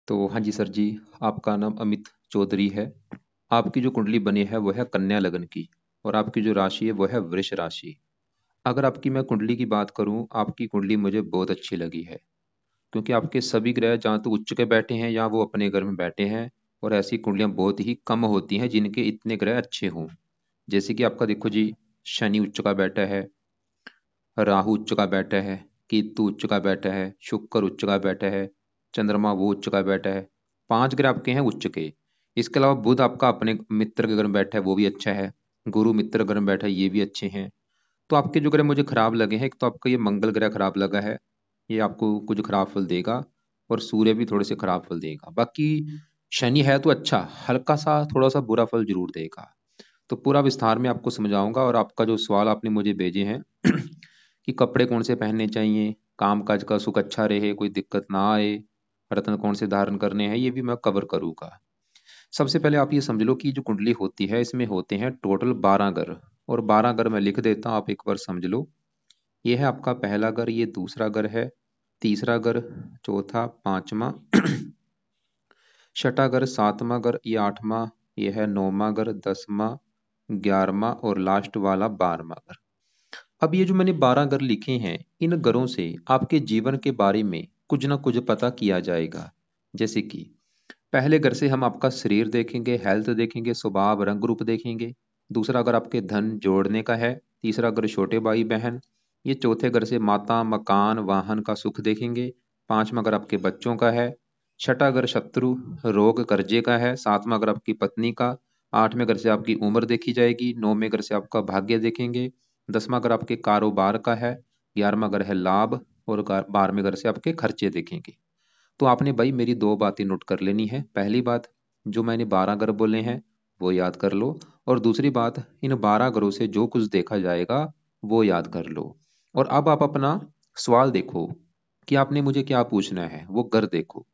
तो हाँ जी सर जी, आपका नाम अमित चौधरी है। आपकी जो कुंडली बनी है वो है कन्या लगन की, और आपकी जो राशि है वो है वृष राशि। अगर आपकी मैं कुंडली की बात करूं, आपकी कुंडली मुझे बहुत अच्छी लगी है, क्योंकि आपके सभी ग्रह जहाँ तो उच्च के बैठे हैं या वो अपने घर में बैठे हैं। और ऐसी कुंडलियां बहुत ही कम होती हैं जिनके इतने ग्रह अच्छे हों। जैसे कि आपका देखो जी, शनि उच्च का बैठा है, राहु उच्च का बैठा है, केतु उच्च का बैठा है, शुक्र उच्च का बैठा है, चंद्रमा वो उच्च का बैठा है। पांच ग्रह आपके हैं उच्च के। इसके अलावा बुध आपका अपने मित्र के घर में बैठा है, वो भी अच्छा है। गुरु मित्र घर में बैठा है, ये भी अच्छे हैं। तो आपके जो ग्रह मुझे खराब लगे हैं, एक तो आपका ये मंगल ग्रह खराब लगा है, ये आपको कुछ खराब फल देगा। और सूर्य भी थोड़े से खराब फल देगा। बाकी शनि है तो अच्छा, हल्का सा थोड़ा सा बुरा फल जरूर देगा। तो पूरा विस्तार में आपको समझाऊंगा। और आपका जो सवाल आपने मुझे भेजे हैं कि कपड़े कौन से पहनने चाहिए, काम काज का सुख अच्छा रहे, कोई दिक्कत ना आए, रत्न कौन से धारण करने हैं, ये भी मैं कवर करूंगा। सबसे पहले आप ये समझ लो कि जो कुंडली होती है इसमें होते हैं टोटल 12 घर। और 12 घर मैं लिख देता हूँ, आप एक बार समझ लो। ये है आपका पहला घर, ये दूसरा घर है, तीसरा घर, चौथा, पांचवा, छठा घर, सातवां घर, ये आठवां, ये है नौवां घर, 10वां, 11वां और लास्ट वाला 12वां घर। अब ये जो मैंने 12 घर लिखे हैं, इन घरों से आपके जीवन के बारे में कुछ ना कुछ पता किया जाएगा। जैसे कि पहले घर से हम आपका शरीर देखेंगे, हेल्थ देखेंगे, स्वभाव रंग रूप देखेंगे। दूसरा घर आपके धन जोड़ने का है। तीसरा घर छोटे भाई बहन। ये चौथे घर से माता, मकान, वाहन का सुख देखेंगे। पांचवा घर आपके बच्चों का है। छठा घर शत्रु, रोग, कर्जे का है। सातवां घर आपकी पत्नी का। आठवें घर से आपकी उम्र देखी जाएगी। नौवें घर से आपका भाग्य देखेंगे। 10वां घर आपके कारोबार का है। 11वां घर है लाभ। और 12वें घर से आपके खर्चे देखेंगे। तो आपने भाई मेरी दो बातें नोट कर लेनी है। पहली बात, जो मैंने 12 घर बोले हैं वो याद कर लो। और दूसरी बात, इन 12 घरों से जो कुछ देखा जाएगा वो याद कर लो। और अब आप अपना सवाल देखो कि आपने मुझे क्या पूछना है, वो घर देखो।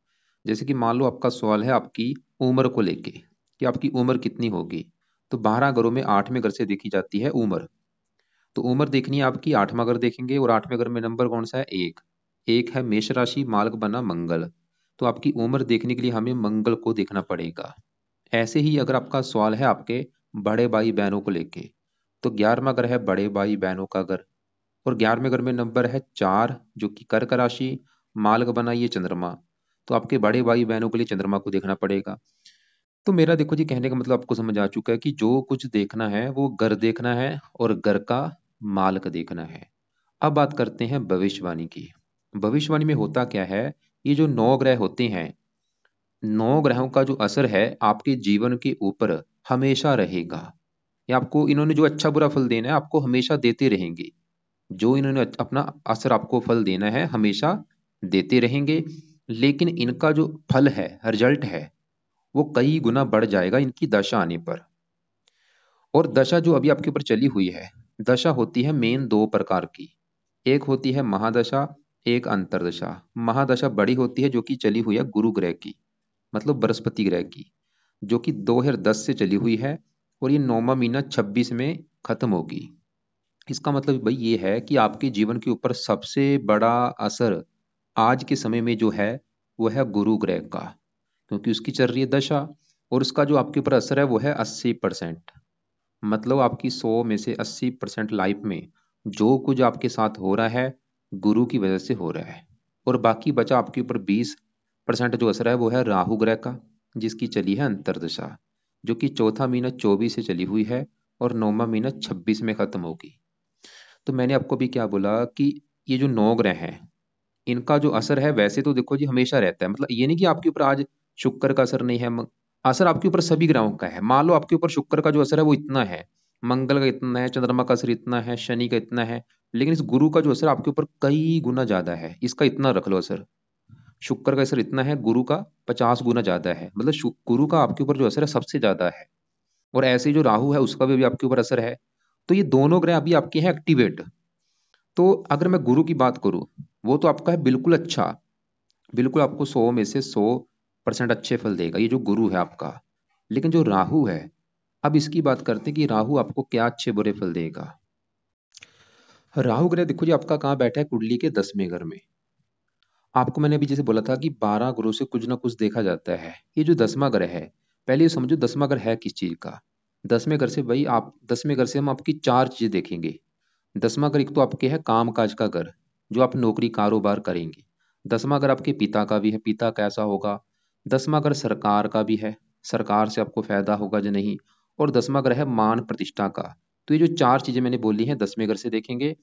जैसे कि मान लो आपका सवाल है आपकी उम्र को लेके, कि आपकी उम्र कितनी होगी। तो 12 घरों में 8वें घर से देखी जाती है उम्र। तो उम्र देखनी है आपकी, 8वां घर देखेंगे। और 8वें घर में नंबर कौन सा है? एक। एक है मेष राशि, मार्ग बना मंगल। तो आपकी उम्र देखने के लिए हमें मंगल को देखना पड़ेगा। ऐसे ही अगर आपका सवाल है आपके बड़े भाई बहनों को लेके, तो 11वां घर है बड़े भाई बहनों का घर। और 11वें घर में नंबर है 4, जो कि कर्क राशि, मार्ग बना ये चंद्रमा। तो आपके बड़े भाई बहनों के लिए चंद्रमा को देखना पड़ेगा। तो मेरा देखो जी, कहने का मतलब आपको समझ आ चुका है कि जो कुछ देखना है वो घर देखना है, और घर का मालिक देखना है। अब बात करते हैं भविष्यवाणी की। भविष्यवाणी में होता क्या है, ये जो 9 ग्रह होते हैं, 9 ग्रहों का जो असर है आपके जीवन के ऊपर हमेशा रहेगा। ये आपको इन्होंने जो अच्छा बुरा फल देना है आपको हमेशा देते रहेंगे। जो इन्होंने अपना असर आपको फल देना है हमेशा देते रहेंगे। लेकिन इनका जो फल है, रिजल्ट है, वो कई गुना बढ़ जाएगा इनकी दशा आने पर। और दशा जो अभी आपके ऊपर चली हुई है, दशा होती है मेन दो प्रकार की। एक होती है महादशा, एक अंतरदशा। महादशा बड़ी होती है, जो कि चली हुई है गुरु ग्रह की, मतलब बृहस्पति ग्रह की, जो कि 2010 से चली हुई है। और ये 9वां महीना 26 में खत्म होगी। इसका मतलब भाई ये है कि आपके जीवन के ऊपर सबसे बड़ा असर आज के समय में जो है वो है गुरु ग्रह का, क्योंकि उसकी चल रही है दशा। और उसका जो आपके ऊपर असर है वो है 80%। मतलब आपकी 100 में से 80% लाइफ में जो कुछ आपके साथ हो रहा है गुरु की वजह से हो रहा है। और बाकी बचा आपके ऊपर 20% जो असर है वो है राहु ग्रह का, जिसकी चली है अंतरदशा, जो कि चौथा महीना 24 से चली हुई है, और 9वां महीना 26 में खत्म होगी। तो मैंने आपको भी क्या बोला कि ये जो 9 ग्रह हैं इनका जो असर है वैसे तो देखो जी हमेशा रहता है। मतलब ये नहीं कि आपके ऊपर आज शुक्र का असर नहीं है। असर आपके ऊपर सभी ग्रहों का है। मान लो आपके ऊपर शुक्र का जो असर है वो इतना है, मंगल का इतना है, चंद्रमा का असर इतना है, शनि का इतना है। लेकिन इस गुरु का जो असर आपके ऊपर कई गुना ज्यादा है। इसका इतना रख लो असर, शुक्र का असर इतना है, गुरु का 50 गुना ज्यादा है। मतलब गुरु का आपके ऊपर जो असर है सबसे ज्यादा है। और ऐसे ही जो राहु है उसका भी आपके ऊपर असर है। तो ये दोनों ग्रह अभी आपके हैं एक्टिवेट। तो अगर मैं गुरु की बात करूं, वो तो आपका है बिल्कुल अच्छा, बिल्कुल आपको 100 में से 100% अच्छे फल देगा, ये जो गुरु है आपका। लेकिन जो राहु है, अब इसकी बात करते हैं कि राहु आपको क्या अच्छे बुरे फल देगा। राहु ग्रह देखो जी आपका कहाँ बैठा है, कुंडली के 10वें घर में। आपको मैंने अभी जैसे बोला था कि 12 ग्रहों से कुछ ना कुछ देखा जाता है। ये जो 10वां ग्रह है, पहले ये समझो 10वां ग्रह है किस चीज का। 10वें घर से भाई आप 10वें घर से हम आपकी चार चीजें देखेंगे। 10वां घर एक तो आपके है काम काज का घर, जो आप नौकरी कारोबार करेंगे। 10वां घर आपके पिता का भी है, पिता कैसा होगा। 10वां घर सरकार का भी है, सरकार से आपको फायदा होगा या नहीं। और 10वां घर है मान प्रतिष्ठा का। तो ये जो चार चीजें मैंने बोली हैं 10वें घर से देखेंगे।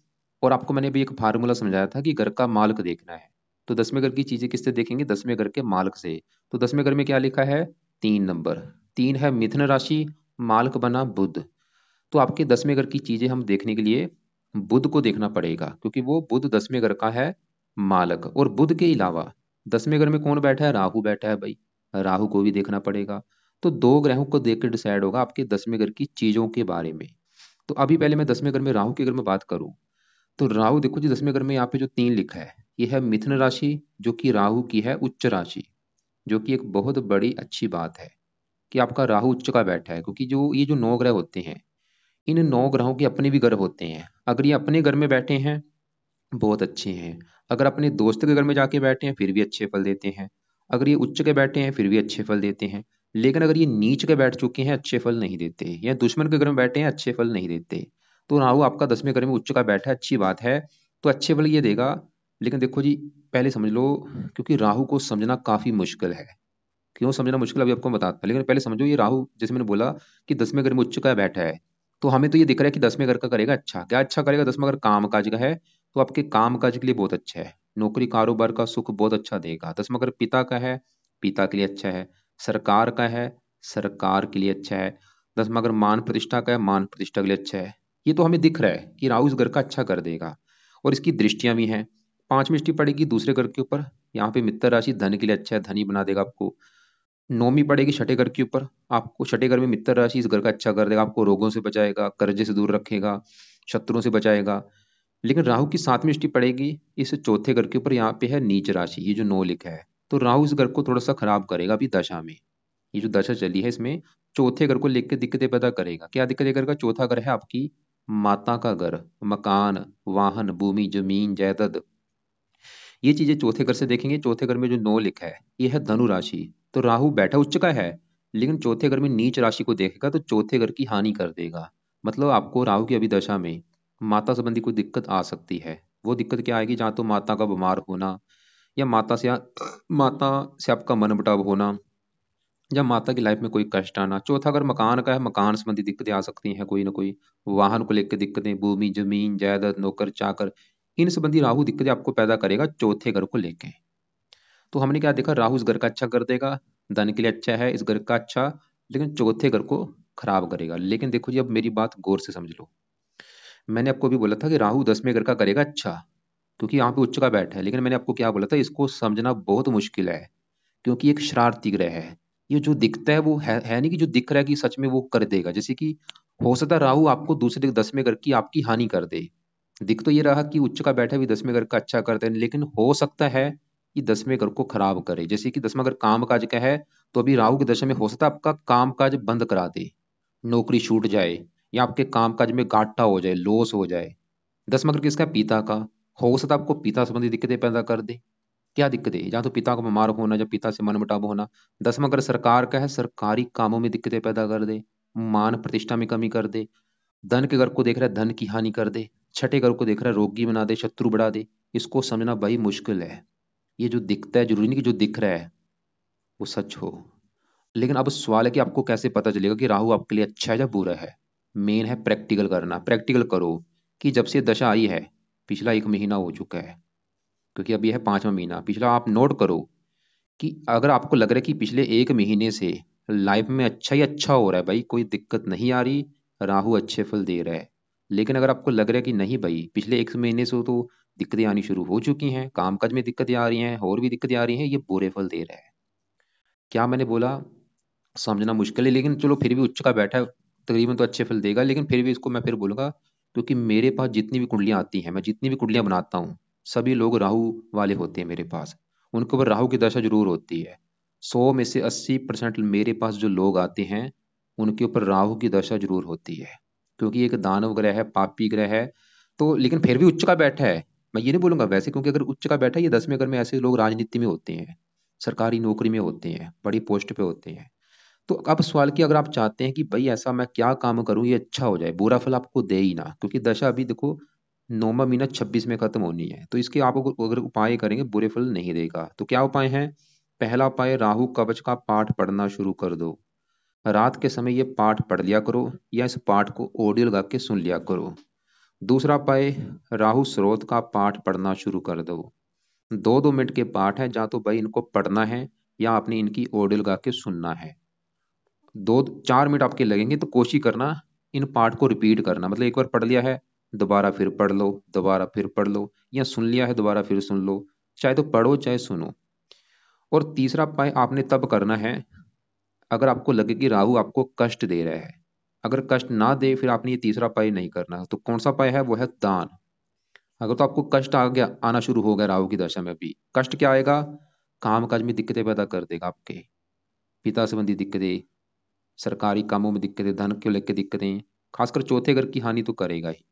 और आपको मैंने भी एक फार्मूला समझाया था कि घर का मालिक देखना है। तो 10वें घर की चीजें किससे देखेंगे, 10वें घर के मालिक से। तो 10वें घर में क्या लिखा है, 3 नंबर। 3 है मिथुन राशि, मालिक बना बुध। तो आपके 10वें घर की चीजें हम देखने के लिए बुध को देखना पड़ेगा, क्योंकि वो बुध 10वें घर का है मालक। और बुध के अलावा 10वें घर में कौन बैठा है, राहु बैठा है भाई। राहु को भी देखना पड़ेगा। तो दो ग्रहों को देख कर डिसाइड होगा आपके 10वें घर की चीजों के बारे में। तो अभी पहले मैं 10वें घर में राहु के घर में बात करूं, तो राहु देखो जी 10वें घर में यहाँ पे जो 3 लिखा है, ये है मिथुन राशि, जो कि राहु की है उच्च राशि। जो कि एक बहुत बड़ी अच्छी बात है कि आपका राहु उच्च का बैठा है, क्योंकि जो ये जो 9 ग्रह होते हैं, इन 9 ग्रहों के अपने भी घर होते हैं। अगर ये अपने घर में बैठे हैं, बहुत अच्छे हैं। अगर अपने दोस्त के घर में जाके बैठे हैं, फिर भी अच्छे फल देते हैं। अगर ये उच्च के बैठे हैं, फिर भी अच्छे फल देते हैं। लेकिन अगर ये नीच के बैठ चुके हैं, अच्छे फल नहीं देते। या दुश्मन के घर में बैठे हैं, अच्छे फल नहीं देते। तो राहु आपका 10वें घर में उच्च का बैठा है, अच्छी बात है। तो अच्छे फल ये देगा। लेकिन देखो जी, पहले समझ लो, क्योंकि राहु को समझना काफी मुश्किल है। क्यों समझना मुश्किल, अभी आपको बताता, लेकिन पहले समझो ये राहु, जैसे मैंने बोला कि 10वें घर में उच्च का बैठा है। तो हमें तो ये दिख रहा है कि 10वें घर का करेगा अच्छा, क्या अच्छा करेगा, 10वां घर काम काज का है। तो आपके काम काज के लिए बहुत अच्छा है, नौकरी कारोबार का सुख बहुत अच्छा देगा। 10वां घर पिता का है, पिता के लिए अच्छा है। सरकार का है, सरकार के लिए अच्छा है। 10वां घर मान प्रतिष्ठा का है, मान प्रतिष्ठा के लिए अच्छा है। ये तो हमें दिख रहा है कि राहु इस घर का अच्छा कर देगा। और इसकी दृष्टियां भी हैं। 5वीं दृष्टि पड़ेगी दूसरे घर के ऊपर। यहाँ पे मित्र राशि धन के लिए अच्छा है, धनी बना देगा आपको। नौवीं पड़ेगी छठे घर के ऊपर। आपको छठे घर में मित्र राशि इस घर का अच्छा कर देगा, आपको रोगों से बचाएगा, कर्जे से दूर रखेगा, शत्रुओं से बचाएगा। लेकिन राहु की 7वीं दृष्टि पड़ेगी इस चौथे घर के ऊपर, यहाँ पे है नीच राशि, ये जो 9 लिखा है। तो राहु इस घर को थोड़ा सा खराब करेगा अभी दशा में। ये जो दशा चली है इसमें चौथे घर को लेकर दिक्कतें पैदा करेगा। क्या दिक्कतें करेगा, चौथा घर है आपकी माता का घर, मकान, वाहन, भूमि, जमीन, जायदाद। ये चीजें चौथे घर से देखेंगे। चौथे घर में जो 9 लिखा है, ये है धनु राशि। तो राहु बैठा उच्च का है, लेकिन चौथे घर में नीच राशि को देखेगा, तो चौथे घर की हानि कर देगा। मतलब आपको राहु की अभी दशा में माता संबंधी कोई दिक्कत आ सकती है। वो दिक्कत क्या आएगी, जहाँ तो माता का बीमार होना, या माता से आपका मनमुटाव होना, या माता की लाइफ में कोई कष्ट आना। चौथा अगर मकान का है, मकान संबंधी दिक्कतें आ सकती हैं कोई ना कोई। वाहन को लेकर दिक्कतें, भूमि जमीन जायदाद, नौकर चाकर, इन संबंधी राहु दिक्कतें आपको पैदा करेगा चौथे घर को लेके। तो हमने क्या देखा, राहु इस घर का अच्छा कर देगा, धन के लिए अच्छा है इस घर का अच्छा। लेकिन चौथे घर को खराब करेगा। लेकिन देखो जी, अब मेरी बात गौर से समझ लो। मैंने आपको भी बोला था कि राहु 10वें घर का करेगा अच्छा, क्योंकि यहाँ पे उच्च का बैठा है। लेकिन मैंने आपको क्या बोला था, इसको समझना बहुत मुश्किल है, क्योंकि एक शरारती ग्रह है। ये जो दिखता है वो है नहीं कि जो दिख रहा है कि सच में वो कर देगा। जैसे कि हो सकता है राहु आपको दूसरे 10वें घर की आपकी हानि कर दे। दिख तो ये रहा कि उच्च का बैठा भी 10वें घर का अच्छा करते हैं, लेकिन हो सकता है कि 10वें घर को खराब करे। जैसे कि 10वां घर काम काज का है, तो अभी राहु की दशा में हो सकता है आपका काम काज बंद करा दे, नौकरी छूट जाए, या आपके काम काज में घाटा हो जाए, लॉस हो जाए। 10वां घर किसका, पिता का। हो सकता है आपको पिता संबंधी दिक्कतें पैदा कर दे। क्या दिक्कत है, जहाँ तो पिता को बीमार होना, या पिता से मनमुटाव होना। 10वां घर सरकार का है, सरकारी कामों में दिक्कतें पैदा कर दे, मान प्रतिष्ठा में कमी कर दे। धन के घर को देख रहा है, धन की हानि कर दे। छठे घर को देख रहा है, रोगी बना दे, शत्रु बढ़ा दे। इसको समझना भाई मुश्किल है। ये जो दिखता है, जरूरी नहीं कि जो दिख रहा है वो सच हो। लेकिन अब सवाल है कि आपको कैसे पता चलेगा कि राहु आपके लिए अच्छा है या बुरा है। मेन है प्रैक्टिकल करना। प्रैक्टिकल करो कि जब से दशा आई है, पिछला 1 महीना हो चुका है, क्योंकि अब यह है 5वां महीना। पिछला आप नोट करो कि अगर आपको लग रहा है कि पिछले 1 महीने से लाइफ में अच्छा ही अच्छा हो रहा है भाई, कोई दिक्कत नहीं आ रही, राहु अच्छे फल दे रहा है। लेकिन अगर आपको लग रहा है कि नहीं भाई, पिछले 1 महीने से तो दिक्कतें आनी शुरू हो चुकी हैं, कामकाज में दिक्कतें आ रही हैं, और भी दिक्कतें आ रही हैं, ये बुरे फल दे रहा है। क्या मैंने बोला, समझना मुश्किल है। लेकिन चलो फिर भी उच्च का बैठा है, तकरीबन तो अच्छे फल देगा। लेकिन फिर भी इसको मैं फिर बोलूंगा, क्योंकि मेरे पास जितनी भी कुंडलियां आती हैं, मैं जितनी भी कुंडलियां बनाता हूँ, सभी लोग राहु वाले होते हैं मेरे पास। उनके ऊपर राहु की दशा जरूर होती है। 100 में से 80% मेरे पास जो लोग आते हैं, उनके ऊपर राहु की दशा जरूर होती है। क्योंकि एक दानव ग्रह है, पापी ग्रह है। तो लेकिन फिर भी उच्च का बैठा है, मैं ये नहीं बोलूंगा वैसे, क्योंकि अगर उच्च का बैठा है, ये 10वें घर में ऐसे लोग राजनीति में होते हैं, सरकारी नौकरी में होते हैं, बड़ी पोस्ट पे होते हैं। तो अब सवाल कि अगर आप चाहते हैं कि भाई ऐसा मैं क्या काम करूं ये अच्छा हो जाए, बुरा फल आपको दे ही ना, क्योंकि दशा अभी देखो 9वां महीना 26 में खत्म होनी है, तो इसके आप अगर उपाय करेंगे बुरे फल नहीं देगा। तो क्या उपाय है? पहला उपाय, राहु कवच का पाठ पढ़ना शुरू कर दो। रात के समय ये पाठ पढ़ लिया करो, या इस पाठ को ऑडियो लगा के सुन लिया करो। दूसरा उपाय, राहु स्रोत का पाठ पढ़ना शुरू कर दो। 2-2 मिनट के पाठ है, जहाँ तो भाई इनको पढ़ना है या आपने इनकी ऑडियो लगा के सुनना है। 2-4 मिनट आपके लगेंगे, तो कोशिश करना इन पाठ को रिपीट करना, मतलब एक बार पढ़ लिया है दोबारा फिर पढ़ लो, दोबारा फिर पढ़ लो, या सुन लिया है दोबारा फिर सुन लो, चाहे तो पढ़ो चाहे सुनो। और तीसरा उपाय आपने तब करना है अगर आपको लगे कि राहु आपको कष्ट दे रहा है। अगर कष्ट ना दे फिर आपने ये तीसरा उपाय नहीं करना। तो कौन सा उपाय है? वो है दान। अगर तो आपको कष्ट आ गया, आना शुरू हो गया राहु की दशा में भी, कष्ट क्या आएगा? काम काज में दिक्कतें पैदा कर देगा, आपके पिता संबंधी दिक्कतें, सरकारी कामों में दिक्कतें, धन को लेकर दिक्कतें, खासकर चौथे घर की हानि तो करेगा ही।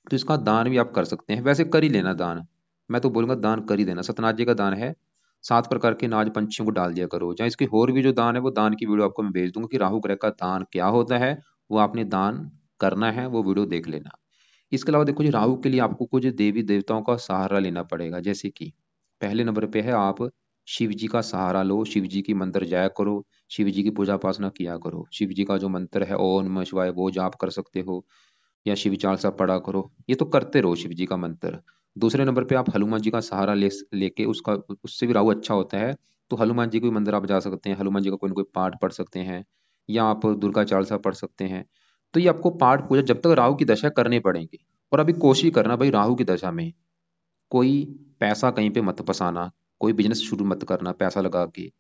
तो इसका दान भी आप कर सकते हैं, वैसे कर ही लेना दान। मैं तो बोलूंगा दान कर ही देना। सतनाजे का दान है, 7 प्रकार के नाज पंछियों को डाल दिया करो। जहाँ इसके और भी जो दान है, वो दान की वीडियो आपको मैं भेज दूंगा कि राहु ग्रह का दान क्या होता है, वो आपने दान करना है, वो वीडियो देख लेना। इसके अलावा देखो जी, राहु के लिए आपको कुछ देवी देवताओं का सहारा लेना पड़ेगा। जैसे कि पहले नंबर पे है, आप शिव जी का सहारा लो, शिव जी की मंदिर जाया करो, शिव जी की पूजा उपासना किया करो। शिव जी का जो मंत्र है ओम नमः शिवाय, वो जाप कर सकते हो, या शिव चालीसा पढ़ा करो, ये तो करते रहो शिव जी का मंत्र। दूसरे नंबर पे आप हनुमान जी का सहारा लेके उसका, उससे भी राहु अच्छा होता है, तो हनुमान जी के भी मंदिर आप जा सकते हैं, हनुमान जी का कोई ना कोई पाठ पढ़ सकते हैं, या आप दुर्गा चालीसा पढ़ सकते हैं। तो ये आपको पाठ पूजा जब तक राहु की दशा करने पड़ेंगे। और अभी कोशिश करना भाई, राहु की दशा में कोई पैसा कहीं पे मत फंसाना, कोई बिजनेस शुरू मत करना पैसा लगा के,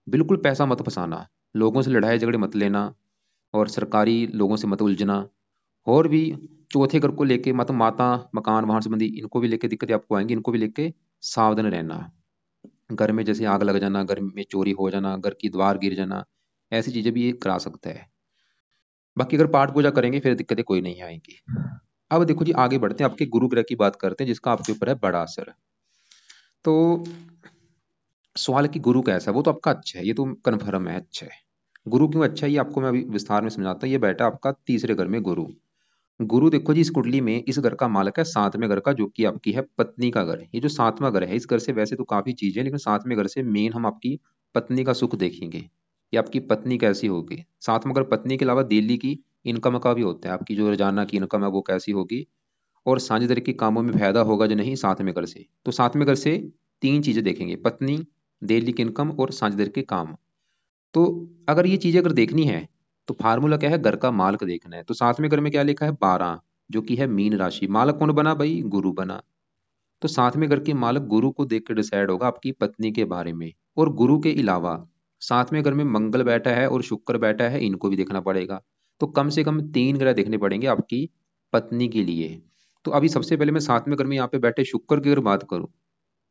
बिल्कुल पैसा मत फंसाना, लोगों से लड़ाई झगड़े मत लेना, और सरकारी लोगों से मत उलझना। और भी चौथे घर को लेके मत, माता मकान वाहन संबंधी इनको भी लेके दिक्कतें आपको आएंगी, इनको भी लेके सावधान रहना। घर में जैसे आग लग जाना, घर में चोरी हो जाना, घर की दीवार गिर जाना, ऐसी चीजें भी ये करा सकता है। बाकी अगर पाठ पूजा करेंगे फिर दिक्कतें कोई नहीं आएंगी। अब देखो जी, आगे बढ़ते हैं, आपके गुरु ग्रह की बात करते हैं, जिसका आपके ऊपर है बड़ा असर। तो सवाल है कि गुरु कैसा है, वो तो आपका अच्छा है, ये तो कन्फर्म है अच्छा है। गुरु क्यों अच्छा है, ये आपको मैं अभी विस्तार में समझाता हूँ। ये बैठा आपका तीसरे घर में गुरु। गुरु देखो जी, इस कुंडली में इस घर का मालक है 7वें घर का, जो कि आपकी है पत्नी का घर। ये जो 7वां घर है, इस घर से वैसे तो काफी चीजें हैं, लेकिन 7वें घर से मेन हम आपकी पत्नी का सुख देखेंगे, कि आपकी पत्नी कैसी होगी। 7वां घर पत्नी के अलावा दिल्ली की इनकम का भी होता है, आपकी जो रोजाना की इनकम है वो कैसी होगी, और साझेदारी के कामों में फायदा होगा जो नहीं 7वें घर से। तो 7वें घर से 3 चीजें देखेंगे, पत्नी, डेली की इनकम और साझेदारी के काम। तो अगर ये चीजें अगर देखनी है, तो फार्मूला क्या है? घर का मालक देखना है। तो 7वें घर में क्या लिखा है? 12, जो कि है मीन राशि। मालक कौन बना भाई? गुरु बना। तो 7वें घर के मालक गुरु को देख कर डिसाइड होगा आपकी पत्नी के बारे में। और गुरु के अलावा 7वें घर में मंगल बैठा है और शुक्र बैठा है, इनको भी देखना पड़ेगा। तो कम से कम 3 ग्रह देखने पड़ेंगे आपकी पत्नी के लिए। तो अभी सबसे पहले मैं 7वें घर में यहाँ पे बैठे शुक्र की अगर बात करूं,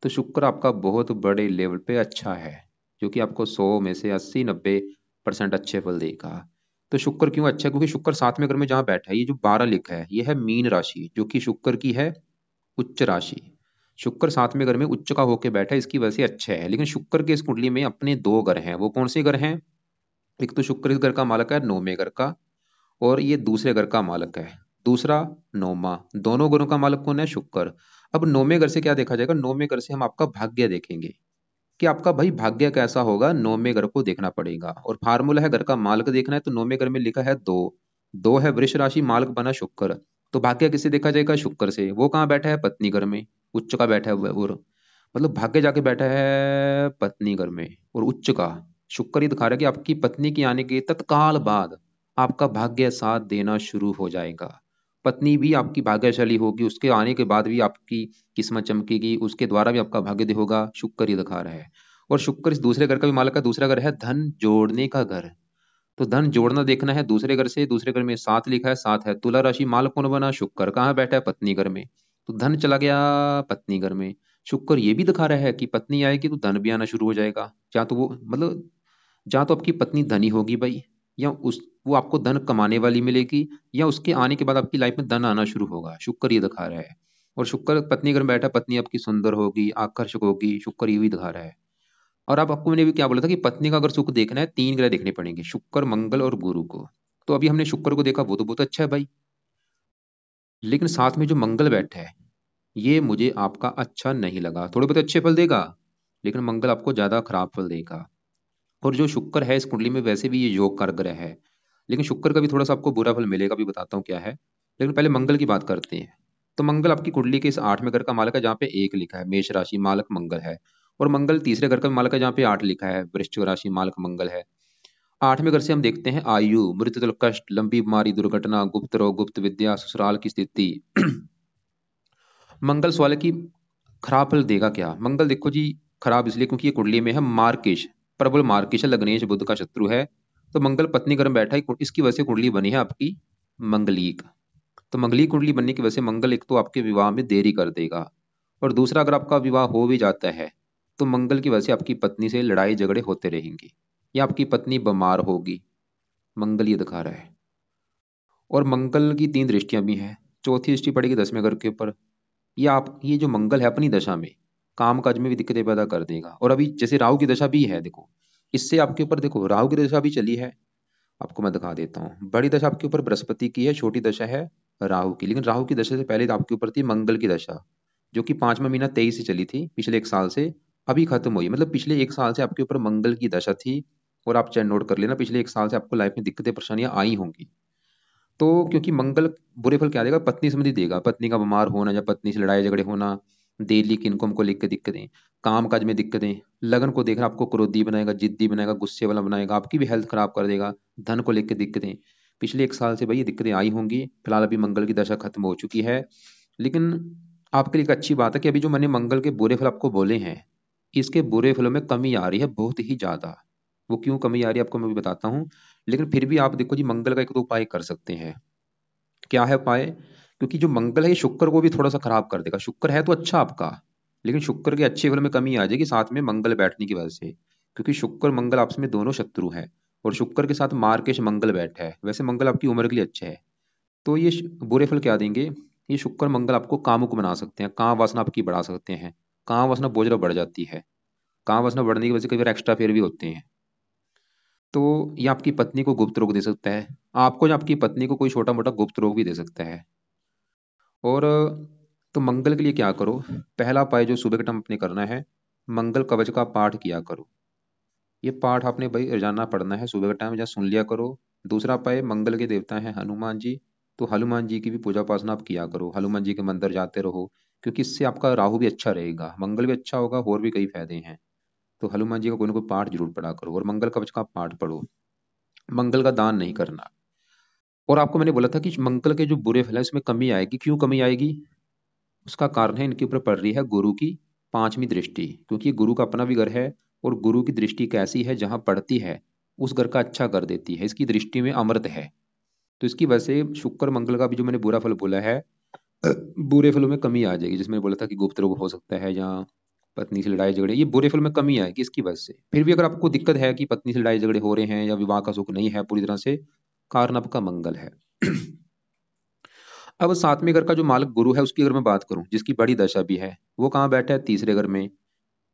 तो शुक्र आपका बहुत बड़े लेवल पे अच्छा है, जो कि आपको 100 में से 80-90% अच्छे फल देगा। तो शुक्र क्यों अच्छा है? क्योंकि शुक्र 7वें घर में जहाँ बैठा है, ये जो 12 लिखा है, ये है मीन राशि, जो कि शुक्र की है उच्च राशि। शुक्र 7वें घर में उच्च का होके बैठा है, इसकी वजह से अच्छा है। लेकिन शुक्र के इस कुंडली में अपने 2 घर हैं, वो कौन से घर हैं? एक तो शुक्र इस घर का मालक है 9वें घर का, और ये दूसरे घर का मालक है दूसरा 9वां। दोनों घरों का मालक कौन है? शुक्र। अब 9वें घर से क्या देखा जाएगा? 9वें घर से हम आपका भाग्य देखेंगे, कि आपका भाई भाग्य कैसा होगा, 9वें घर को देखना पड़ेगा। और फार्मूला है घर का मालक देखना है, तो 9वें घर में लिखा है 2। 2 है वृष राशि, मालक बना शुक्र। तो भाग्य किससे देखा जाएगा? शुक्र से। वो कहाँ बैठा है? पत्नी घर में, उच्च का बैठा है और मतलब भाग्य जाके बैठा है पत्नी घर में और उच्च का। शुक्र ये दिखा रहा है कि आपकी पत्नी के आने के तत्काल बाद आपका भाग्य साथ देना शुरू हो जाएगा। पत्नी भी आपकी भाग्यशाली होगी, उसके आने के बाद भी आपकी किस्मत चमकेगी, उसके द्वारा भी आपका भाग्य होगा, शुक्र ये दिखा रहा है। और शुक्र इस दूसरे घर का भी मालक है, दूसरा घर है धन जोड़ने का घर। तो धन जोड़ना देखना है दूसरे घर से। दूसरे घर में 7 लिखा है, 7 है तुला राशि, मालक कौन बना? शुक्र। कहाँ बैठा है? पत्नी घर में। तो धन चला गया पत्नी घर में। शुक्र ये भी दिखा रहा है कि पत्नी आएगी तो धन भी आना शुरू हो जाएगा। जहाँ तो वो मतलब, जहाँ तो आपकी पत्नी धनी होगी भाई, या उस वो आपको धन कमाने वाली मिलेगी, या उसके आने के बाद आपकी लाइफ में धन आना शुरू होगा, शुक्र ये दिखा रहा है। और शुक्र पत्नी घर में बैठा, पत्नी आपकी सुंदर होगी, आकर्षक होगी, शुक्र ये भी दिखा रहा है। और अब आपको मैंने भी क्या बोला था कि पत्नी का अगर सुख देखना है, 3 ग्रह देखने पड़ेंगे, शुक्र मंगल और गुरु को। तो अभी हमने शुक्र को देखा, वो तो बहुत अच्छा है भाई, लेकिन साथ में जो मंगल बैठा है, ये मुझे आपका अच्छा नहीं लगा। थोड़े बहुत अच्छे फल देगा, लेकिन मंगल आपको ज्यादा खराब फल देगा। और जो शुक्र है इस कुंडली में वैसे भी ये योग कारक ग्रह है, लेकिन शुक्र का भी थोड़ा सा आपको बुरा फल मिलेगा, भी बताता हूँ क्या है। लेकिन पहले मंगल की बात करते हैं। तो मंगल आपकी कुंडली के इस 8वें घर का मालक है, जहाँ पे 1 लिखा है, मेष राशि मालक मंगल है। और मंगल तीसरे घर का मालक है, जहाँ पे 8 लिखा है, वृश्चिक राशि मालक मंगल है। 8वें घर से हम देखते हैं आयु, मृत्यु, कष्ट, लंबी बीमारी, दुर्घटना, गुप्त रोग, गुप्त विद्या, ससुराल की स्थिति। मंगल सवाल है कि खराब फल देगा क्या। मंगल देखो जी, खराब इसलिए क्योंकि ये कुंडली में है मार्केश, प्रबल मार्केश है, लग्नेश बुध का शत्रु है। तो मंगल पत्नी घर में बैठा है, इसकी वजह से कुंडली बनी है आपकी मंगलीक। तो मंगली कुंडली बनने की वजह से मंगल एक तो आपके विवाह में देरी कर देगा, और दूसरा अगर आपका विवाह हो भी जाता है, तो मंगल की वजह से आपकी पत्नी से लड़ाई झगड़े होते रहेंगे, या आपकी पत्नी बीमार होगी, मंगल ये दिखा रहा है। और मंगल की 3 दृष्टियां भी हैं। चौथी दृष्टि पड़ेगी 10वें घर के ऊपर। ये जो मंगल है अपनी दशा में काम काज में भी दिक्कतें पैदा कर देगा। और अभी जैसे राहु की दशा भी है, देखो इससे आपके ऊपर, देखो राहु की दशा भी चली है, आपको मैं दिखा देता हूँ। बड़ी दशा आपके ऊपर बृहस्पति की है, छोटी दशा है राहु की। लेकिन राहु की दशा से पहले तो आपके ऊपर थी मंगल की दशा, जो कि 5वां महीना 23 से चली थी, पिछले 1 साल से। अभी खत्म हुई, मतलब पिछले 1 साल से आपके ऊपर मंगल की दशा थी। और आप चाहे नोट कर लेना, पिछले 1 साल से आपको लाइफ में दिक्कतें परेशानियां आई होंगी। तो क्योंकि मंगल बुरे फल क्या देगा, पत्नी संबंधी देगा, पत्नी का बीमार होना या पत्नी से लड़ाई झगड़े होना, डेली की इनकम को लेकर दिक्कतें, काम काज में दिक्कतें, लगन को देखना आपको क्रोधी बनाएगा, जिद्दी बनाएगा, गुस्से वाला बनाएगा, आपकी भी हेल्थ खराब कर देगा, धन को लेकर दिक्कतें। पिछले 1 साल से भाई ये दिक्कतें आई होंगी। फिलहाल अभी मंगल की दशा खत्म हो चुकी है। लेकिन आपके लिए एक अच्छी बात है कि अभी जो मैंने मंगल के बुरे फल आपको बोले हैं, इसके बुरे फलों में कमी आ रही है बहुत ही ज्यादा। वो क्यों कमी आ रही है आपको मैं भी बताता हूँ। लेकिन फिर भी आप देखो जी, मंगल का एक तो उपाय कर सकते हैं। क्या है उपाय, क्योंकि जो मंगल है ये शुक्र को भी थोड़ा सा खराब कर देगा। शुक्र है तो अच्छा आपका, लेकिन शुक्र के अच्छे फल में कमी आ जाएगी साथ में मंगल बैठने की वजह से। क्योंकि शुक्र मंगल आपस में दोनों शत्रु हैं, और शुक्र के साथ मार्केश मंगल बैठा है। वैसे मंगल आपकी उम्र के लिए अच्छा है, तो ये बुरे फल क्या देंगे। ये शुक्र मंगल आपको कामुक बना सकते हैं, काम वासना आपकी बढ़ा सकते हैं। काम वासना बहुत ज्यादा बढ़ जाती है, काम वासना बढ़ने की वजह से कई बार एक्स्ट्रा फेयर भी होते हैं। तो ये आपकी पत्नी को गुप्त रोग दे सकता है, आपको या आपकी पत्नी को कोई छोटा मोटा गुप्त रोग भी दे सकता है। और तो मंगल के लिए क्या करो, पहला उपाय जो सुबह के टाइम अपने करना है, मंगल कवच का पाठ किया करो। ये पाठ आपने भाई रोजाना पढ़ना है सुबह के टाइम, या सुन लिया करो। दूसरा उपाय, मंगल के देवता हैं हनुमान जी, तो हनुमान जी की भी पूजा उपासना आप किया करो, हनुमान जी के मंदिर जाते रहो। क्योंकि इससे आपका राहु भी अच्छा रहेगा, मंगल भी अच्छा होगा, और भी कई फायदे हैं। तो हनुमान जी का कोई ना कोई पाठ जरूर पढ़ा करो, और मंगल कवच का पाठ पढ़ो। मंगल का दान नहीं करना। और आपको मैंने बोला था कि मंगल के जो बुरे फल है इसमें कमी आएगी। क्यों कमी आएगी, उसका कारण है इनके ऊपर पड़ रही है गुरु की 5वीं दृष्टि। क्योंकि ये गुरु का अपना भी घर है, और गुरु की दृष्टि कैसी है, जहां पड़ती है उस घर का अच्छा कर देती है, इसकी दृष्टि में अमृत है। तो इसकी वजह से शुक्र मंगल का भी जो मैंने बुरा फल बोला है, बुरे फलों में कमी आ जाएगी। जिसमें बोला था कि गुप्त रोग हो सकता है, या पत्नी से लड़ाई झगड़े, ये बुरे फल में कमी आएगी इसकी वजह से। फिर भी अगर आपको दिक्कत है कि पत्नी से लड़ाई झगड़े हो रहे हैं, या विवाह का सुख नहीं है पूरी तरह से, कारण आपका मंगल है। अब 7वें घर का जो मालिक गुरु है, उसकी अगर मैं बात करूं, जिसकी बड़ी दशा भी है, वो कहाँ बैठा है, तीसरे घर में।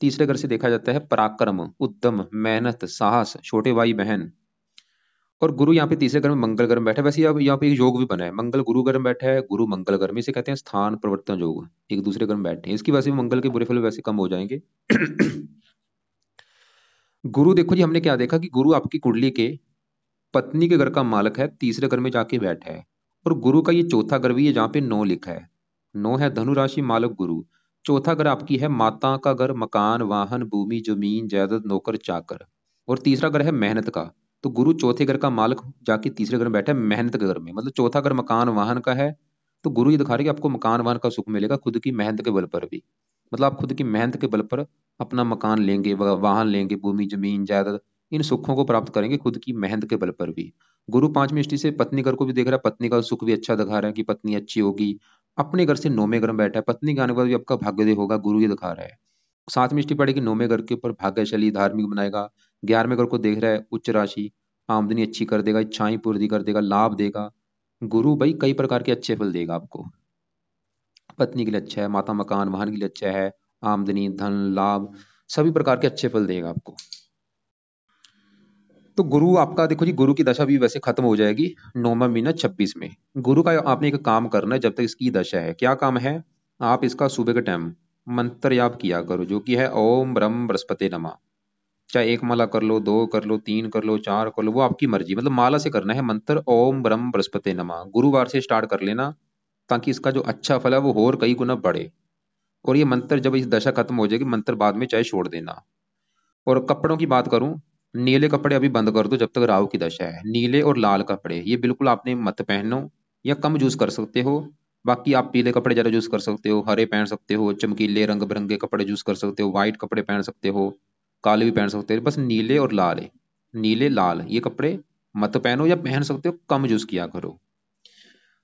तीसरे घर से देखा जाता है पराक्रम, उद्यम, मेहनत, साहस, छोटे भाई बहन। और गुरु यहाँ पे तीसरे घर में मंगल घर में बैठा है। वैसे अब यहाँ पे एक योग भी बना है, मंगल गुरु घर में बैठा है, गुरु मंगल घर में, इसे कहते हैं स्थान परिवर्तन योग। एक दूसरे घर में बैठे हैं, इसकी वजह से मंगल के बुरे फल वैसे कम हो जाएंगे। गुरु देखो जी, हमने क्या देखा कि गुरु आपकी कुंडली के पत्नी के घर का मालक है, तीसरे घर में जाके बैठा है। और गुरु का ये चौथा घर भी है, जहाँ पे 9 लिखा है। 9 है धनु राशि मालक गुरु। चौथा घर आपकी है माता का घर, मकान, वाहन, भूमि, जमीन, जायदाद, नौकर, चाकर। और तीसरा घर है मेहनत का। तो गुरु चौथे घर का मालक जाके तीसरे घर में बैठा है, मेहनत के घर में। मतलब चौथा घर मकान वाहन का है। तो गुरु ये दिखा रहे हैं कि आपको मकान वाहन का सुख मिलेगा, खुद की मेहनत के बल पर भी। मतलब आप खुद की मेहनत के बल पर अपना मकान लेंगे, वाहन लेंगे, भूमि, जमीन, जायदाद, इन सुखों को प्राप्त करेंगे खुद की मेहनत के बल पर भी। गुरु 5वीं दृष्टि से पत्नी घर को भी देख रहा है, पत्नी का सुख भी अच्छा दिखा रहा है कि पत्नी अच्छी होगी। अपने घर से 9वें घर में बैठा है, पत्नी के आने के बाद भी आपका भाग्योदय होगा, गुरु ये दिखा रहा है। 7वीं दृष्टि पड़ेगी 9वें घर के ऊपर, भाग्यशाली धार्मिक बनाएगा। 11वें घर को देख रहा है, उच्च राशि, आमदनी अच्छी कर देगा, इच्छाएं पूरी कर देगा, लाभ देगा। गुरु भाई कई प्रकार के अच्छे फल देगा आपको। पत्नी के लिए अच्छा है, माता मकान वाहन के लिए अच्छा है, आमदनी धन लाभ सभी प्रकार के अच्छे फल देगा आपको। तो गुरु आपका देखो जी, गुरु की दशा भी वैसे खत्म हो जाएगी 9वां महीना 26 में। गुरु का आपने एक काम करना है जब तक इसकी दशा है। क्या काम है? आप इसका सुबह के टाइम मंत्र जाप किया करो, जो कि है ओम ब्रह्म बृहस्पति नमः। चाहे एक माला कर लो, दो कर लो, तीन कर लो, चार कर लो, वो आपकी मर्जी, मतलब माला से करना है मंत्र ओम ब्रह्म बृहस्पति नमः। गुरुवार से स्टार्ट कर लेना, ताकि इसका जो अच्छा फल है वो और कई गुना बढ़े। और ये मंत्र जब इस दशा खत्म हो जाएगी, मंत्र बाद में चाहे छोड़ देना। और कपड़ों की बात करूं, नीले कपड़े अभी बंद कर दो जब तक राहु की दशा है। नीले और लाल कपड़े ये बिल्कुल आपने मत पहनो, या कम यूज कर सकते हो। बाकी आप पीले कपड़े ज्यादा यूज कर सकते हो, हरे पहन सकते हो, चमकीले रंग बिरंगे कपड़े यूज कर सकते हो, व्हाइट कपड़े पहन सकते हो, काले भी पहन सकते हो। बस नीले और लाल है, नीले लाल ये कपड़े मत पहनो, या पहन सकते हो कम यूज किया करो।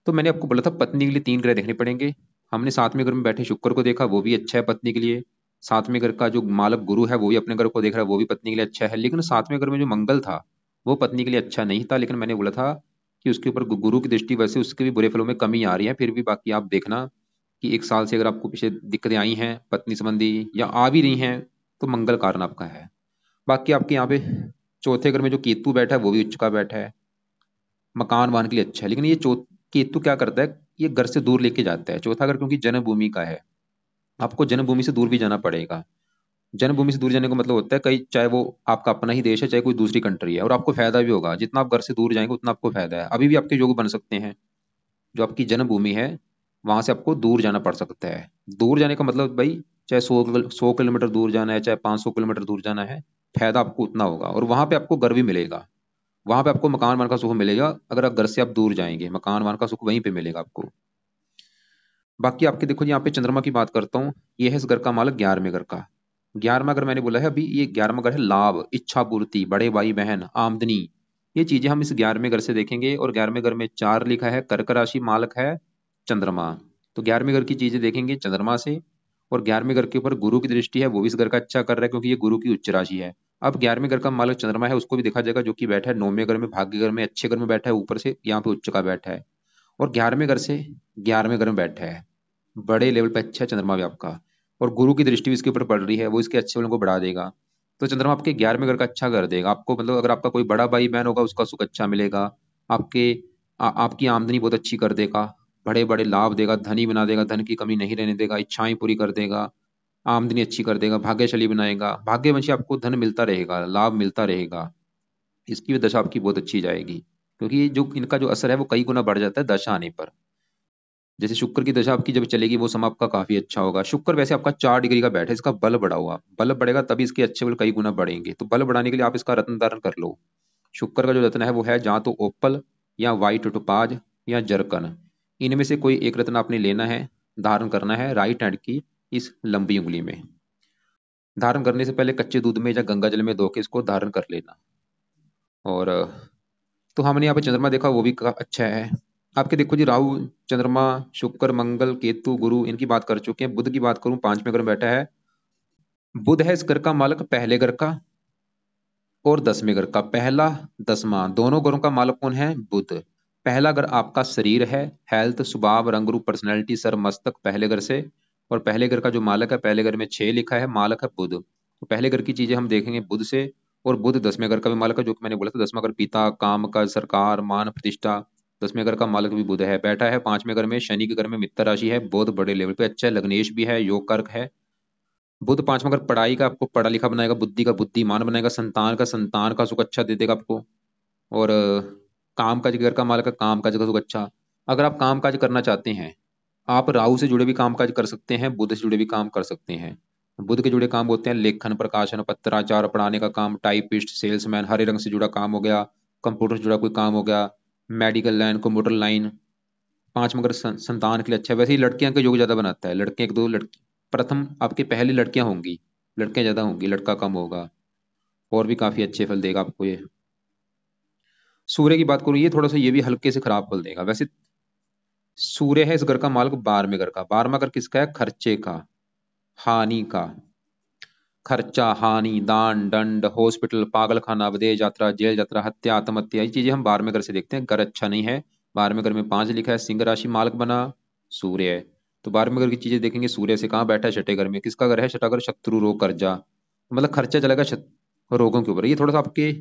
तो मैंने आपको बोला था पत्नी के लिए 3 ग्रह देखने पड़ेंगे। हमने सातवें घर में बैठे शुक्र को देखा, वो भी अच्छा है पत्नी के लिए। सातवें घर का जो मालक गुरु है वो भी अपने घर को देख रहा है, वो भी पत्नी के लिए अच्छा है। लेकिन सातवें घर में जो मंगल था वो पत्नी के लिए अच्छा नहीं था। लेकिन मैंने बोला था कि उसके ऊपर गुरु की दृष्टि, वैसे उसके भी बुरे फलों में कमी आ रही है, फिर भी बाकी आप देखना कि 1 साल से अगर आपको पीछे दिक्कतें आई हैं पत्नी संबंधी, या आ भी रही हैं, तो मंगल कारण आपका है। बाकी आपके यहाँ पे चौथे घर में जो केतु बैठा है वो भी उच्च का बैठा है, मकान वाहन के लिए अच्छा है। लेकिन ये केतु क्या करता है, ये घर से दूर लेके जाता है। चौथा घर क्योंकि जन्मभूमि का है, आपको जन्मभूमि से दूर भी जाना पड़ेगा। जन्मभूमि से दूर जाने का मतलब होता है कहीं, चाहे वो आपका अपना ही देश है चाहे कोई दूसरी कंट्री है, और आपको फायदा भी होगा। जितना आप घर से दूर जाएंगे उतना आपको फायदा है। अभी भी आपके योग बन सकते हैं। जो आपकी जन्मभूमि है वहां से आपको दूर जाना पड़ सकता है। दूर जाने का मतलब भाई, चाहे 100 किलोमीटर दूर जाना है, चाहे 500 किलोमीटर दूर जाना है, फायदा आपको उतना होगा। और वहां पे आपको घर भी मिलेगा, वहां पे आपको मकान वन का सुख मिलेगा। अगर आप घर से आप दूर जाएंगे, मकान वन का सुख वहीं पे मिलेगा आपको। बाकी आपके देखो जी, यहाँ पे चंद्रमा की बात करता हूँ। ये है इस घर का मालक 11वें घर का। 11वां घर मैंने बोला है अभी, ये 11वां घर है लाभ, इच्छा पूर्ति, बड़े भाई बहन, आमदनी। ये चीजें हम इस 11वें घर से देखेंगे। और 11वें घर में 4 लिखा है, कर्क राशि, मालक है चंद्रमा। तो 11वें घर की चीजें देखेंगे चंद्रमा से। और 11वें घर के ऊपर गुरु की दृष्टि है, वो भी इस घर का अच्छा कर रहा है, क्योंकि ये गुरु की उच्च राशि है। अब 11वें घर का मालक चंद्रमा है, उसको भी देखा जाएगा, जो कि बैठा है 9वें घर में, भाग्य घर में, अच्छे घर में बैठा है, ऊपर से यहाँ पे उच्च का बैठा है। और 11वें घर से 11वें घर में बैठा है, बड़े लेवल पे अच्छा है चंद्रमा भी आपका। और गुरु की दृष्टि भी इसके ऊपर पड़ रही है, वो इसके अच्छे फलों को बढ़ा देगा। तो चंद्रमा आपके 11वें घर का अच्छा कर देगा आपको। मतलब अगर आपका कोई बड़ा भाई बहन होगा, उसका सुख अच्छा मिलेगा। आपके आपकी आमदनी बहुत अच्छी कर देगा, बड़े बड़े लाभ देगा, धनी बना देगा, धन की कमी नहीं रहने देगा, इच्छाएं पूरी कर देगा, आमदनी अच्छी कर देगा, भाग्यशाली बनाएगा। भाग्यवंशी आपको धन मिलता रहेगा, लाभ मिलता रहेगा। इसकी भी दशा आपकी बहुत अच्छी जाएगी, क्योंकि ये जो इनका जो असर है वो कई गुना बढ़ जाता है दशा आने पर। जैसे शुक्र की दशा आपकी जब चलेगी, वो समय आपका काफी अच्छा होगा। शुक्र वैसे आपका 4 डिग्री का बैठा है, इसका बल बढ़ा हुआ, बल बढ़ेगा तभी इसके अच्छे बल कई गुना बढ़ेंगे। तो बल बढ़ाने के लिए आप इसका रत्न धारण कर लो। शुक्र का जो रत्न है वो है जहाँ तो ओपल, या व्हाइट टोपाज, या जरकन। इनमें से कोई एक रत्न आपने लेना है, धारण करना है राइट हैंड की इस लंबी उंगली में। धारण करने से पहले कच्चे दूध में या गंगा जल में धो के इसको धारण कर लेना। और तो हमने यहाँ पे चंद्रमा देखा, वो भी अच्छा है। आपके देखो जी, राहु, चंद्रमा, शुक्र, मंगल, केतु, गुरु, इनकी बात कर चुके हैं। बुध की बात करूं, 5वें घर में बैठा है। बुध है इस घर का मालक पहले घर का और 10वें घर का। पहला 10वां दोनों घरों का मालक कौन है? बुध। पहला घर आपका शरीर है, हेल्थ, स्वभाव, रंग रूप, पर्सनैलिटी, सर मस्तक, पहले घर से। और पहले घर का जो मालक है, पहले घर में 6 लिखा है, मालक है बुध। तो पहले घर की चीजें हम देखेंगे बुध से। और बुध 10वें घर का भी मालक है, जो कि मैंने बोला था 10वां घर पिता, काम काज, सरकार, मान प्रतिष्ठा। 10वें घर का मालक भी बुध है। बैठा है 5वें घर में, शनि के घर में, मित्र राशि है, बहुत बड़े लेवल पे अच्छा है, लग्नेश भी है, योग कारक है। बुध 5वां घर पढ़ाई का, आपको पढ़ा लिखा बनाएगा, बुद्धि का बुद्धिमान बनाएगा, संतान का सुख अच्छा दे देगा आपको। और काम काज घर का मालक है, काम काज का सुख अच्छा। अगर आप काम काज करना चाहते हैं, आप राहु से जुड़े भी काम काज कर सकते हैं, बुध से जुड़े भी काम कर सकते हैं। बुध के जुड़े काम होते हैं लेखन, प्रकाशन, पत्राचार, पढ़ाने का काम, टाइपिस्ट, सेल्समैन, हरे रंग से जुड़ा काम हो गया, कंप्यूटर से जुड़ा कोई काम हो गया, मेडिकल लाइन, कंप्यूटर लाइन। 5वां घर संतान के लिए अच्छा है। वैसे ही लड़कियां का योग ज्यादा बनाता है, लड़के एक दो लड़की, प्रथम आपकी पहली लड़कियां होंगी, लड़कियां ज्यादा होंगी, लड़का कम होगा। और भी काफी अच्छे फल देगा आपको ये। सूर्य की बात करूं, ये थोड़ा सा ये भी हल्के से खराब फल देगा वैसे। सूर्य है इस घर का मालक 12वें घर का। 12वां घर किसका है? खर्चे का, हानि का। खर्चा, हानि, दान, दंड, हॉस्पिटल, पागल खाना, विदेश यात्रा, जेल यात्रा, हत्या, आत्महत्या, ये चीजें हम 12वें घर से देखते हैं। घर अच्छा नहीं है। 12वें घर में 5 लिखा है, सिंह राशि, मालक बना सूर्य है। तो 12वें घर की चीजें देखेंगे, सूर्य से कहाँ बैठा है, छठे घर में। किसका घर है? छठा घर शत्रु रोग कर्जा, मतलब खर्चा चलेगा रोगों के ऊपर। ये थोड़ा सा आपके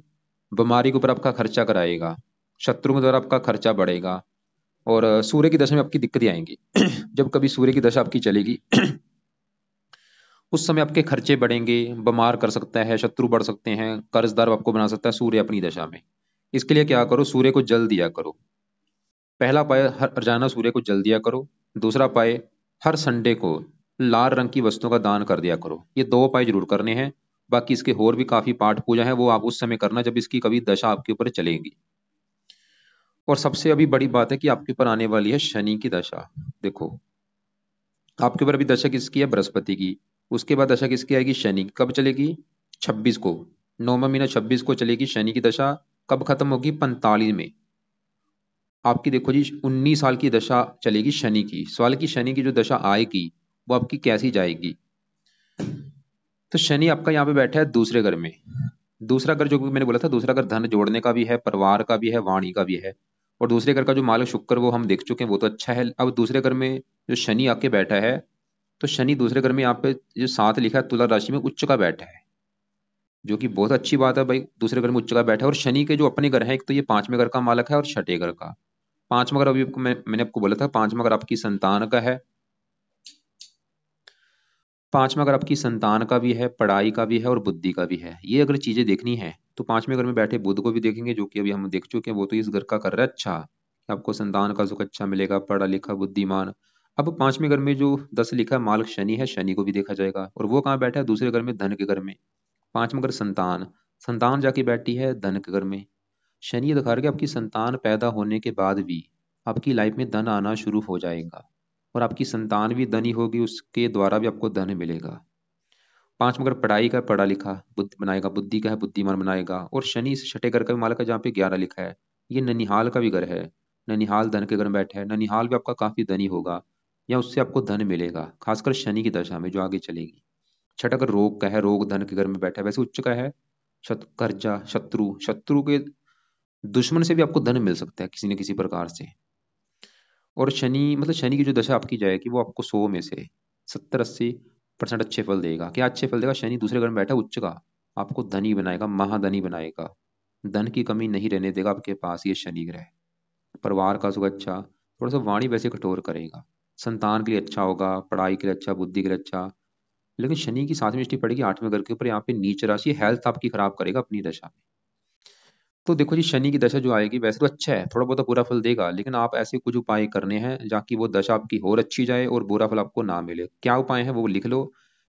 बीमारी के ऊपर आपका खर्चा कराएगा, शत्रु के द्वारा आपका खर्चा बढ़ेगा। और सूर्य की दशा में आपकी दिक्कतें आएंगी। जब कभी सूर्य की दशा आपकी चलेगी उस समय आपके खर्चे बढ़ेंगे, बीमार कर सकता है, शत्रु बढ़ सकते हैं, कर्जदार आपको बना सकता है सूर्य अपनी दशा में। इसके लिए क्या करो, सूर्य को जल दिया करो। पहला उपाय, हर रोजाना सूर्य को जल दिया करो। दूसरा उपाय, हर संडे को लाल रंग की वस्तुओं का दान कर दिया करो। ये दो उपाय जरूर करने हैं। बाकी इसके और भी काफी पाठ पूजा है, वो आप उस समय करना जब इसकी कभी दशा आपके ऊपर चलेगी। और सबसे अभी बड़ी बात है कि आपके ऊपर आने वाली है शनि की दशा। देखो, आपके ऊपर अभी दशा किसकी है? बृहस्पति की। उसके बाद दशा किसकी आएगी? शनि की। कब चलेगी? 26 को। 9वां महीना 26 को चलेगी शनि की दशा। कब खत्म होगी? 45 में। आपकी देखो जी, 19 साल की दशा चलेगी शनि की। सवाल की शनि की जो दशा आएगी वो आपकी कैसी जाएगी? तो शनि आपका यहाँ पे बैठा है दूसरे घर में। दूसरा घर, जो कि मैंने बोला था, दूसरा घर धन जोड़ने का भी है, परिवार का भी है, वाणी का भी है। और दूसरे घर का जो मालक शुक्र, वो हम देख चुके हैं, वो तो अच्छा है। अब दूसरे घर में जो शनि आके बैठा है, तो शनि दूसरे घर में यहाँ पे जो 7 लिखा है तुला राशि में उच्च का बैठा है, जो कि बहुत अच्छी बात है भाई। दूसरे घर में उच्च का बैठा है। और शनि के जो अपने घर है, एक तो ये 5वें घर का मालक है और छठे घर का। 5वां घर अभी मैंने आपको बोला था, 5वां घर आपकी संतान का है। 5वां घर आपकी संतान का भी है, पढ़ाई का भी है और बुद्धि का भी है। ये अगर चीजें देखनी है तो 5वें घर में बैठे बुध को भी देखेंगे, जो कि अभी हम देख चुके हैं, वो तो इस घर का कर रहा है अच्छा, कि आपको संतान का सुख अच्छा मिलेगा, पढ़ा लिखा बुद्धिमान। अब 5वें घर में जो 10 लिखा है मालक शनि है, शनि को भी देखा जाएगा। और वो कहाँ बैठा है? दूसरे घर में, धन के घर में। 5वां घर संतान, संतान जाके बैठी है धन के घर में। शनि ये दिखा रहा है कि आपकी संतान पैदा होने के बाद भी आपकी लाइफ में धन आना शुरू हो जाएगा। और आपकी संतान भी धनी होगी, उसके द्वारा भी आपको धन मिलेगा। 5वां घर पढ़ाई का, पढ़ा लिखा बुद्धि बनाएगा, बुद्धि का है, बुद्धिमान बनाएगा। और शनि इस छठे घर का भी मालक है, जहाँ पे 11 लिखा है। ये ननिहाल का भी घर है। ननिहाल धन के घर में बैठा है। ननिहाल भी आपका काफी धनी होगा, या उससे आपको धन मिलेगा, खासकर शनि की दशा में जो आगे चलेगी। छठा घर रोग का है, रोग धन के घर में बैठा है, वैसे उच्च का है। कर्जा, शत्रु, शत्रु के दुश्मन से भी आपको धन मिल सकता है किसी न किसी प्रकार से। और शनि, मतलब शनि की जो दशा आपकी जाएगी, वो आपको 100 में से 70-80% अच्छे फल देगा। क्या अच्छे फल देगा? शनि दूसरे घर में बैठा उच्च का, आपको धनी बनाएगा, महाधनी बनाएगा। धन की कमी नहीं रहने देगा आपके पास ये शनि ग्रह। परिवार का सुख अच्छा। थोड़ा सा वाणी वैसे कठोर करेगा। संतान के लिए अच्छा होगा, पढ़ाई के लिए अच्छा, बुद्धि के लिए अच्छा। लेकिन शनि की 7वीं दृष्टि पड़ेगी 8वें घर के ऊपर, यहाँ पे नीच राशि, हेल्थ आपकी खराब करेगा अपनी दशा में। तो देखो जी, शनि की दशा जो आएगी वैसे तो अच्छा है, थोड़ा बहुत पूरा फल देगा, लेकिन आप ऐसे कुछ उपाय करने हैं जाकि वो दशा आपकी और अच्छी जाए और बुरा फल आपको ना मिले। क्या उपाय है वो लिख लो।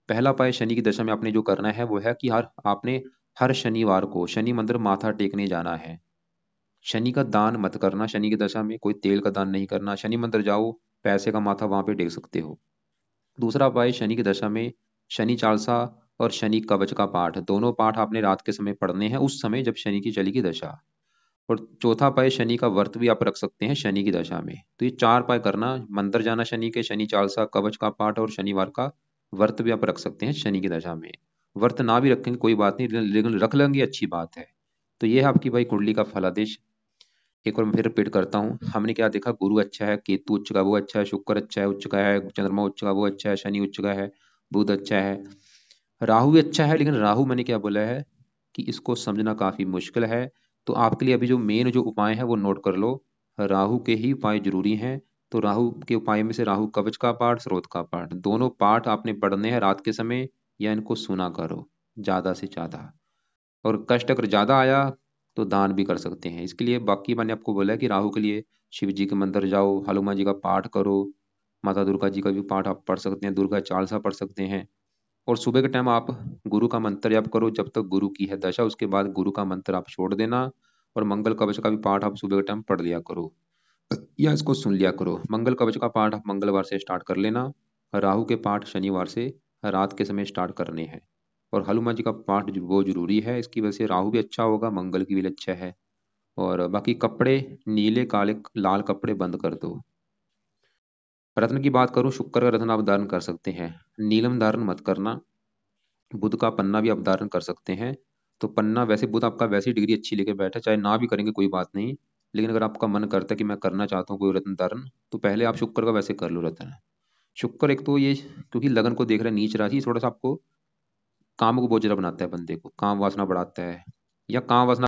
पहला उपाय शनि की दशा में आपने जो करना है वो है कि हर शनिवार को शनि मंदिर माथा टेकने जाना है। शनि का दान मत करना, शनि की दशा में कोई तेल का दान नहीं करना। शनि मंदिर जाओ, पैसे का माथा वहां पे टेक सकते हो। दूसरा उपाय, शनि की दशा में शनि चालीसा और शनि कवच का पाठ, दोनों पाठ आपने रात के समय पढ़ने हैं, उस समय जब शनि की चलेगी दशा। और चौथा उपाय, शनि का व्रत भी आप रख सकते हैं शनि की दशा में। तो ये 4 उपाय करना, मंदिर जाना शनि के, शनि चालीसा, कवच का पाठ और शनिवार का व्रत भी आप रख सकते हैं शनि की दशा में। व्रत ना भी रखेंगे कोई बात नहीं, लेकिन रख लेंगे अच्छी बात है। तो ये है आपकी भाई कुंडली का फलादेश। एक बार मैं फिर रिपीट करता हूँ। हमने क्या देखा? गुरु अच्छा है, केतु उच्च का वो अच्छा है, शुक्र अच्छा है उच्च का है, चंद्रमा उच्च का वो अच्छा है, शनि उच्च का है, बुध अच्छा है, राहु भी अच्छा है। लेकिन राहु मैंने क्या बोला है कि इसको समझना काफी मुश्किल है। तो आपके लिए अभी जो मेन जो उपाय है वो नोट कर लो। राहु के ही उपाय जरूरी हैं। तो राहु के उपाय में से राहु कवच का पाठ, स्रोत का पाठ, दोनों पाठ आपने पढ़ने हैं रात के समय, या इनको सुना करो ज्यादा से ज्यादा। और कष्ट अगर ज्यादा आया तो दान भी कर सकते हैं। इसके लिए बाकी मैंने आपको बोला है कि राहु के लिए शिव जी के मंदिर जाओ, हनुमान जी का पाठ करो, माता दुर्गा जी का भी पाठ आप पढ़ सकते हैं, दुर्गा चालीसा पढ़ सकते हैं। और सुबह के टाइम आप गुरु का मंत्र जप करो जब तक गुरु की है दशा, उसके बाद गुरु का मंत्र आप छोड़ देना। और मंगल कवच का भी पाठ आप सुबह के टाइम पढ़ लिया करो, या इसको सुन लिया करो। मंगल कवच का पाठ आप मंगलवार से स्टार्ट कर लेना। राहु के पाठ शनिवार से रात के समय स्टार्ट करने हैं। और हनुमान जी का पाठ वो जरूरी है, इसकी वजह से राहु भी अच्छा होगा, मंगल की भी अच्छा है। और बाकी कपड़े, नीले काले लाल कपड़े बंद कर दो। रत्न की बात करूं, शुक्र का रत्न आप धारण कर सकते हैं, नीलम धारण मत करना। बुध का पन्ना भी आप धारण कर सकते हैं। तो पन्ना, वैसे बुध आपका वैसी डिग्री अच्छी लेके बैठा, चाहे ना भी करेंगे कोई बात नहीं। लेकिन अगर आपका मन करता है कि मैं करना चाहता हूँ कोई रत्न धारण, तो पहले आप शुक्र का वैसे कर लो रत्न। शुक्र एक तो ये क्योंकि लगन को देख रहा है नीच राशि, थोड़ा सा आपको काम को बोझिला बनाता है, बंदे को काम वासना बढ़ाता है, या काम वासना